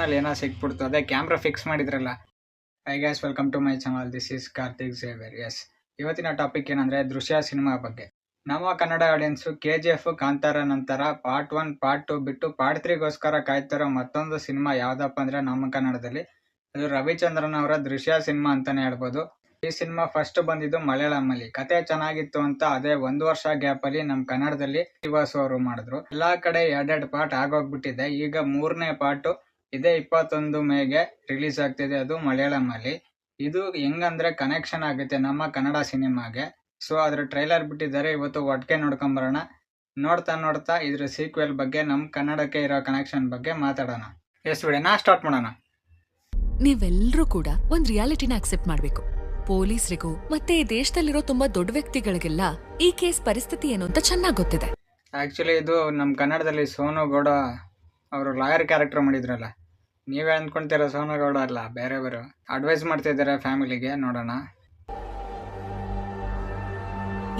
ಫೋನಲ್ಲಿ ಏನೋ ಸಿಕ್ಬಿಡ್ತು, ಅದೇ ಕ್ಯಾಮ್ರಾ ಫಿಕ್ಸ್ ಮಾಡಿದ್ರಲ್ಲ. Hi guys, welcome to my channel. This is Karthik Xavier. Yes, ಇವತ್ತಿನ ಟಾಪಿಕ್ ಏನಂದರೆ ದೃಶ್ಯ ಸಿನಿಮಾ ಬಗ್ಗೆ. ನಮ್ಮ ಕನ್ನಡ ಆಡಿಯನ್ಸು KGF, ಕಾಂತಾರ ನಂತರ ಪಾರ್ಟ್ 1, ಪಾರ್ಟ್ 2 ಬಿಟ್ಟು ಪಾರ್ಟ್ 3ಗೋಸ್ಕರ ಕಾಯ್ತಿರೋ ಮತ್ತೊಂದು ಸಿನಿಮಾ ಯಾವುದಪ್ಪ ಅಂದರೆ ನಮ್ಮ ಕನ್ನಡದಲ್ಲಿ ಅದು ರವಿಚಂದ್ರನ್ ಅವರ ದೃಶ್ಯ ಸಿನಿಮಾ ಅಂತಲೇ ಹೇಳ್ಬೋದು. ಈ ಸಿನಿಮಾ ಫಸ್ಟ್ ಬಂದಿದ್ದು ಮಲಯಾಳಮಲ್ಲಿ. ಕತೆ ಚೆನ್ನಾಗಿತ್ತು ಅಂತ ಅದೇ 1 ವರ್ಷ ಗ್ಯಾಪಲ್ಲಿ ನಮ್ಮ ಕನ್ನಡದಲ್ಲಿ ಶ್ರೀವಾಸು ಅವರು ಮಾಡಿದ್ರು. ಎಲ್ಲ ಕಡೆ 2 ಪಾರ್ಟ್ ಆಗೋಗ್ಬಿಟ್ಟಿದೆ. ಈಗ 3ನೇ ಪಾರ್ಟು ಇದೇ 21 ಮೇಗೆ ರಿಲೀಸ್ ಆಗ್ತಿದೆ, ಅದು ಮಲಯಾಳಮಲ್ಲಿ. ಇದು ಹೆಂಗಂದ್ರೆ ಕನೆಕ್ಷನ್ ಆಗುತ್ತೆ ನಮ್ಮ ಕನ್ನಡ ಸಿನಿಮಾಗೆ. ಸೊ ಅದ್ರ ಟ್ರೈಲರ್ ಬಿಟ್ಟಿದ್ದಾರೆ, ಇವತ್ತು ಒಟ್ಟಿಗೆ ನೋಡ್ಕೊಂಬರೋಣ. ನೋಡ್ತಾ ಇದ್ರ ಸೀಕ್ವೆಲ್ ಬಗ್ಗೆ, ನಮ್ಮ ಕನ್ನಡಕ್ಕೆ ಇರೋ ಕನೆಕ್ಷನ್ ಬಗ್ಗೆ ಮಾತಾಡೋಣ. ಎಸ್ ವಿಡಿಯೋನ ಸ್ಟಾರ್ಟ್ ಮಾಡೋಣ. ನೀವೆಲ್ಲರೂ ಕೂಡ ಒಂದ್ ರಿಯಾಲಿಟಿನ ಅಕ್ಸೆಪ್ಟ್ ಮಾಡ್ಬೇಕು. ಪೊಲೀಸರಿಗೂ ಮತ್ತೆ ಈ ದೇಶದಲ್ಲಿರೋ ತುಂಬಾ ದೊಡ್ಡ ವ್ಯಕ್ತಿಗಳಿಗೆಲ್ಲ ಈ ಕೇಸ್ ಪರಿಸ್ಥಿತಿ ಏನು ಅಂತ ಚೆನ್ನಾಗಿ ಗೊತ್ತಿದೆ. ಆ್ಯಕ್ಚುಲಿ ಇದು ನಮ್ಮ ಕನ್ನಡದಲ್ಲಿ ಸೋನು ಗೌಡ ಅವರು ಲಾಯರ್ ಕ್ಯಾರೆಕ್ಟರ್ ಮಾಡಿದ್ರಲ್ಲ, ನೀವೇ ಅಂದ್ಕೊಂತೀರ ಸೋನು ಗೌಡ ಅಲ್ಲ, ಬೇರೆಯವರು ಅಡ್ವೈಸ್ ಮಾಡ್ತಿದ್ದಾರೆ ಫ್ಯಾಮಿಲಿಗೆ. ನೋಡೋಣ.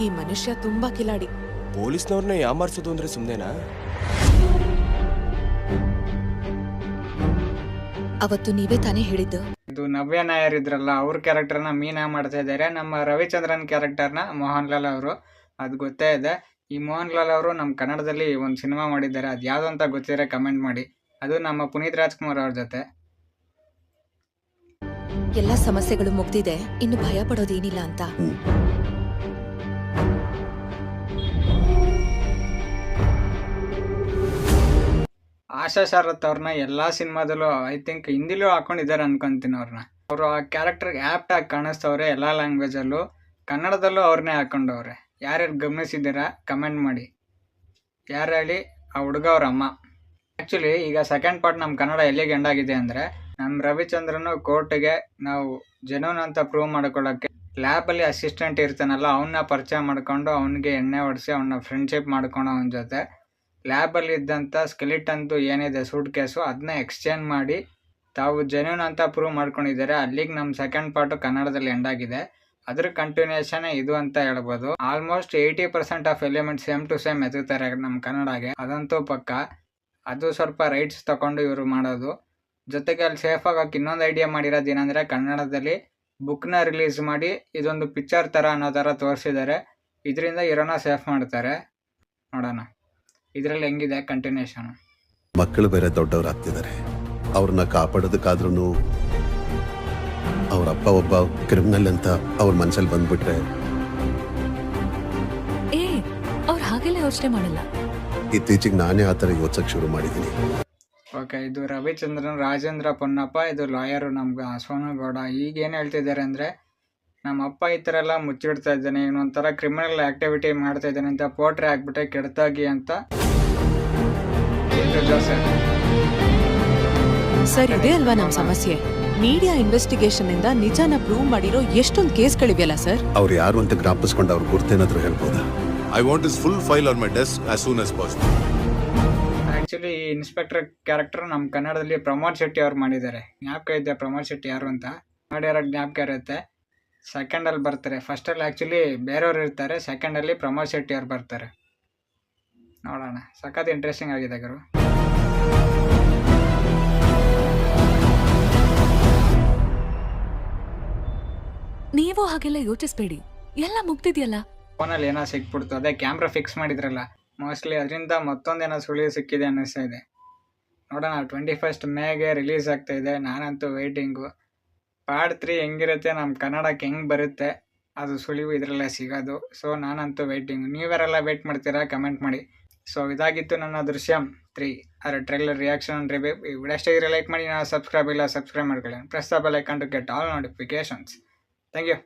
ಈ ಮನುಷ್ಯ ತುಂಬಾ ಕಿಲಾಡಿ. ಪೊಲೀಸ್ನವ್ರನ್ನ ಯಾಮಾರ್ಸೋದು ಅಂದ್ರೆ ಸುಮ್ನೆನಾ? ಅವತ್ತು ನೀವೇ ತಾನೇ ಹೇಳಿದ್ದು. ಇದು ನವ್ಯ ನಾಯರ್ ಇದ್ರಲ್ಲ, ಅವ್ರ ಕ್ಯಾರೆಕ್ಟರ್ನ ಮೀನಾ ಮಾಡ್ತಾ ಇದ್ದಾರೆ. ನಮ್ಮ ರವಿಚಂದ್ರನ್ ಕ್ಯಾರೆಕ್ಟರ್ನ ಮೋಹನ್ ಲಾಲ್ ಅವರು, ಅದು ಗೊತ್ತೇ ಇದೆ. ಈ ಮೋಹನ್ ಲಾಲ್ ಅವರು ನಮ್ಮ ಕನ್ನಡದಲ್ಲಿ ಒಂದು ಸಿನಿಮಾ ಮಾಡಿದ್ದಾರೆ, ಅದು ಯಾವುದು ಅಂತ ಗೊತ್ತಿದ್ರೆ ಕಮೆಂಟ್ ಮಾಡಿ. ಅದು ನಮ್ಮ ಪುನೀತ್ ರಾಜ್ಕುಮಾರ್ ಅವ್ರ ಜೊತೆ. ಎಲ್ಲ ಸಮಸ್ಯೆಗಳು ಮುಗ್ದಿದೆ, ಇನ್ನು ಭಯ ಪಡೋದೇನಿಲ್ಲ ಅಂತ. ಆಶಾ ಶರತ್ ಅವ್ರನ್ನ ಎಲ್ಲ ಸಿನಿಮಾದಲ್ಲೂ ಐ ಥಿಂಕ್ ಹಿಂದಿಲೂ ಹಾಕೊಂಡಿದ್ದಾರೆ ಅನ್ಕೊಂತೀನಿ ಅವ್ರನ್ನ. ಅವರು ಆ ಕ್ಯಾರೆಕ್ಟರ್ಗೆ ಆ್ಯಪ್ಟ್ ಆಗಿ ಕಾಣಿಸ್ತವ್ರೆ ಎಲ್ಲ ಲ್ಯಾಂಗ್ವೇಜಲ್ಲೂ. ಕನ್ನಡದಲ್ಲೂ ಅವ್ರನ್ನೇ ಹಾಕೊಂಡವ್ರೆ. ಯಾರ್ಯಾರು ಗಮನಿಸಿದ್ದೀರಾ ಕಮೆಂಟ್ ಮಾಡಿ. ಯಾರು ಹೇಳಿ? ಆ ಹುಡುಗ ಅವ್ರ ಅಮ್ಮ. ಆ್ಯಕ್ಚುಲಿ ಈಗ ಸೆಕೆಂಡ್ ಪಾರ್ಟ್ ನಮ್ಮ ಕನ್ನಡ ಎಲ್ಲಿಗೆ ಎಂಡಾಗಿದೆ ಅಂದರೆ, ನಮ್ಮ ರವಿಚಂದ್ರನು ಕೋರ್ಟ್ಗೆ ನಾವು ಜೆನ್ಯೂನ್ ಅಂತ ಪ್ರೂವ್ ಮಾಡ್ಕೊಳ್ಳೋಕ್ಕೆ ಲ್ಯಾಬಲ್ಲಿ ಅಸಿಸ್ಟೆಂಟ್ ಇರ್ತಾನಲ್ಲ, ಅವನ್ನ ಪರಿಚಯ ಮಾಡ್ಕೊಂಡು ಅವನಿಗೆ ಎಣ್ಣೆ ಹೊಡಿಸಿ ಅವನ್ನ ಫ್ರೆಂಡ್ಶಿಪ್ ಮಾಡ್ಕೊಂಡು ಅವನ ಜೊತೆ ಲ್ಯಾಬಲ್ಲಿ ಇದ್ದಂಥ ಸ್ಕೆಲಿಟನ್ದು ಏನಿದೆ ಸೂಟ್ ಕೇಸು, ಅದನ್ನ ಎಕ್ಸ್ಚೇಂಜ್ ಮಾಡಿ ತಾವು ಜೆನ್ಯೂನ್ ಅಂತ ಪ್ರೂವ್ ಮಾಡ್ಕೊಂಡಿದ್ದಾರೆ. ಅಲ್ಲಿಗೆ ನಮ್ಮ ಸೆಕೆಂಡ್ ಪಾರ್ಟು ಕನ್ನಡದಲ್ಲಿ ಎಂಡಾಗಿದೆ. ಅದ್ರ ಕಂಟಿನ್ಯೂಷನ್ ಇದು ಅಂತ ಹೇಳ್ಬೋದು. Almost 80% of element same to same ಎತ್ತುತ್ತಾರೆ ನಮ್ಮ ಕನ್ನಡಗೆ, ಅದಂತೂ ಪಕ್ಕ. ಅದು ಸ್ವಲ್ಪ ರೈಟ್ಸ್ ತಗೊಂಡು ಇವರು ಮಾಡೋದು. ಜೊತೆಗೆ ಅಲ್ಲಿ ಸೇಫ್ ಆಗೋಕೆ ಇನ್ನೊಂದು ಐಡಿಯಾ ಮಾಡಿರೋದು ಏನಂದರೆ, ಕನ್ನಡದಲ್ಲಿ ಬುಕ್ನ ರಿಲೀಸ್ ಮಾಡಿ ಇದೊಂದು ಪಿಕ್ಚರ್ ಥರ ಅನ್ನೋ ಥರ ತೋರಿಸಿದ್ದಾರೆ. ಇದರಿಂದ ಇರೋನ ಸೇಫ್ ಮಾಡ್ತಾರೆ. ನೋಡೋಣ ಇದರಲ್ಲಿ ಹೆಂಗಿದೆ ಕಂಟಿನ್ಯೂಷನ್. ಮಕ್ಕಳು ಬೇರೆ ದೊಡ್ಡವರಾಗ್ತಿದ್ದಾರೆ, ಅವ್ರನ್ನ ಕಾಪಾಡೋದಕ್ಕಾದ್ರೂ ಅವ್ರ ಅಪ್ಪ ಒಬ್ಬ ಕ್ರಿಮಿನಲ್ ಅಂತ ಅವ್ರ ಮನಸ್ಸಲ್ಲಿ ಬಂದ್ಬಿಟ್ರೆ. ಅವ್ರು ಹಾಗೆಲ್ಲ ಯೋಚನೆ ಮಾಡಲ್ಲ. ಇತ್ತೀಚೆಗೆ ನಾನೇ ಆ ಥರ ಯೋಚಿಸಕ್ಕೆ ಶುರು ಮಾಡಿದ್ದೀನಿ. ಓಕೆ, ಇದು ರವಿಚಂದ್ರನ್, ರಾಜೇಂದ್ರ ಪೊನ್ನಪ್ಪ, ಇದು ಲಾಯರು ನಮ್ಗೆ ಸೋನು ಗೌಡ. ಈಗ ಏನು ಹೇಳ್ತಿದ್ದಾರೆ ಅಂದರೆ, ನಮ್ಮ ಅಪ್ಪ ಈ ಥರ ಎಲ್ಲ ಮುಚ್ಚಿಡ್ತಾ ಇದ್ದಾನೆ, ಇನ್ನೊಂಥರ ಕ್ರಿಮಿನಲ್ ಆ್ಯಕ್ಟಿವಿಟಿ ಮಾಡ್ತಾ ಇದ್ದಾನೆ ಅಂತ ಪೋಟ್ರೆ ಹಾಕ್ಬಿಟ್ಟೆ ಕೆಡ್ತಾಗಿ ಅಂತ. ಸರ್, ಇದೇ ಅಲ್ವಾ ನಮ್ಮ ಸಮಸ್ಯೆ. ಮೀಡಿಯಾ ಇನ್ವೆಸ್ಟಿಗೇಷನ್ ಇಂದ ನಿಜಾನ ಪ್ರೂವ್ ಮಾಡಿರೋ ಎಷ್ಟೊಂದು ಕೇಸ್ಗಳಿವೆಯಲ್ಲ ಸರ್. ಅವ್ರು ಯಾರು ಅಂತ ಜ್ಞಾಪಿಸ್ಕೊಂಡು ಅವ್ರ ಗುರ್ತೇನಾದ್ರೂ ಹೇಳ್ಬೋದಾ? I want his full file on my desk as soon as possible. Actually ಈ ಇನ್ಸ್ಪೆಕ್ಟರ್ ಕ್ಯಾರೆಕ್ಟರ್ ನಮ್ಮ ಕನ್ನಡದಲ್ಲಿ ಪ್ರಮೋದ್ ಶೆಟ್ಟಿ ಅವ್ರು ಮಾಡಿದ್ದಾರೆ. ಜ್ಞಾಪಕ ಇದೆ ಪ್ರಮೋದ್ ಶೆಟ್ಟಿ ಯಾರು ಅಂತ? ಮಾಡಿರೋ ಜ್ಞಾಪಕ ಇರುತ್ತೆ. ಸೆಕೆಂಡಲ್ಲಿ ಬರ್ತಾರೆ. ಫಸ್ಟಲ್ಲಿ ಆ್ಯಕ್ಚುಲಿ ಬೇರೆಯವ್ರು ಇರ್ತಾರೆ, ಸೆಕೆಂಡಲ್ಲಿ ಪ್ರಮೋದ್ ಶೆಟ್ಟಿ ಅವ್ರು ಬರ್ತಾರೆ. ನೋಡೋಣ, ಸಖತ್ ಇಂಟ್ರೆಸ್ಟಿಂಗ್ ಆಗಿದೆ ಗುರು. ನೀವು ಹಾಗೆಲ್ಲ ಯೋಚಿಸ್ಬೇಡಿ, ಎಲ್ಲ ಮುಗ್ದಿದ್ಯಲ್ಲ. ಫೋನಲ್ಲಿ ಏನೋ ಸಿಕ್ಬಿಡ್ತು, ಅದೇ ಕ್ಯಾಮ್ರಾ ಫಿಕ್ಸ್ ಮಾಡಿದ್ರಲ್ಲ, ಮೋಸ್ಟ್ಲಿ ಅದರಿಂದ ಮತ್ತೊಂದೇನೋ ಸುಳಿವು ಸಿಕ್ಕಿದೆ ಅನ್ನಿಸ್ತಾ ಇದೆ. ನೋಡೋಣ, 21 ಮೇಗೆ ರಿಲೀಸ್ ಆಗ್ತಾ ಇದೆ. ನಾನಂತೂ ವೆಯ್ಟಿಂಗು. ಪಾರ್ಟ್ 3 ಹೆಂಗಿರುತ್ತೆ, ನಮ್ಮ ಕನ್ನಡಕ್ಕೆ ಹೆಂಗೆ ಬರುತ್ತೆ, ಅದು ಸುಳಿವು ಇದರಲ್ಲೇ ಸಿಗೋದು. ಸೊ ನಾನಂತೂ ವೆಯ್ಟಿಂಗು. ನೀವ್ಯಾರೆಲ್ಲ ವೆಯ್ಟ್ ಮಾಡ್ತೀರಾ ಕಮೆಂಟ್ ಮಾಡಿ. ಸೊ ಇದಾಗಿತ್ತು ನನ್ನ ದೃಶ್ಯಂ 3 ಅದರ ಟ್ರೈಲರ್ ರಿಯಾಕ್ಷನ್ ರಿವ್ಯೂ. ಈ ವಿಡಿಯೋ ಇಷ್ಟ ಇದ್ರೆ ಲೈಕ್ ಮಾಡಿ, ನಾವು ಸಬ್ಸ್ಕ್ರೈಬ್ ಮಾಡ್ಕೊಳ್ಳಿ. Press the bell icon to get all notifications. Thank you.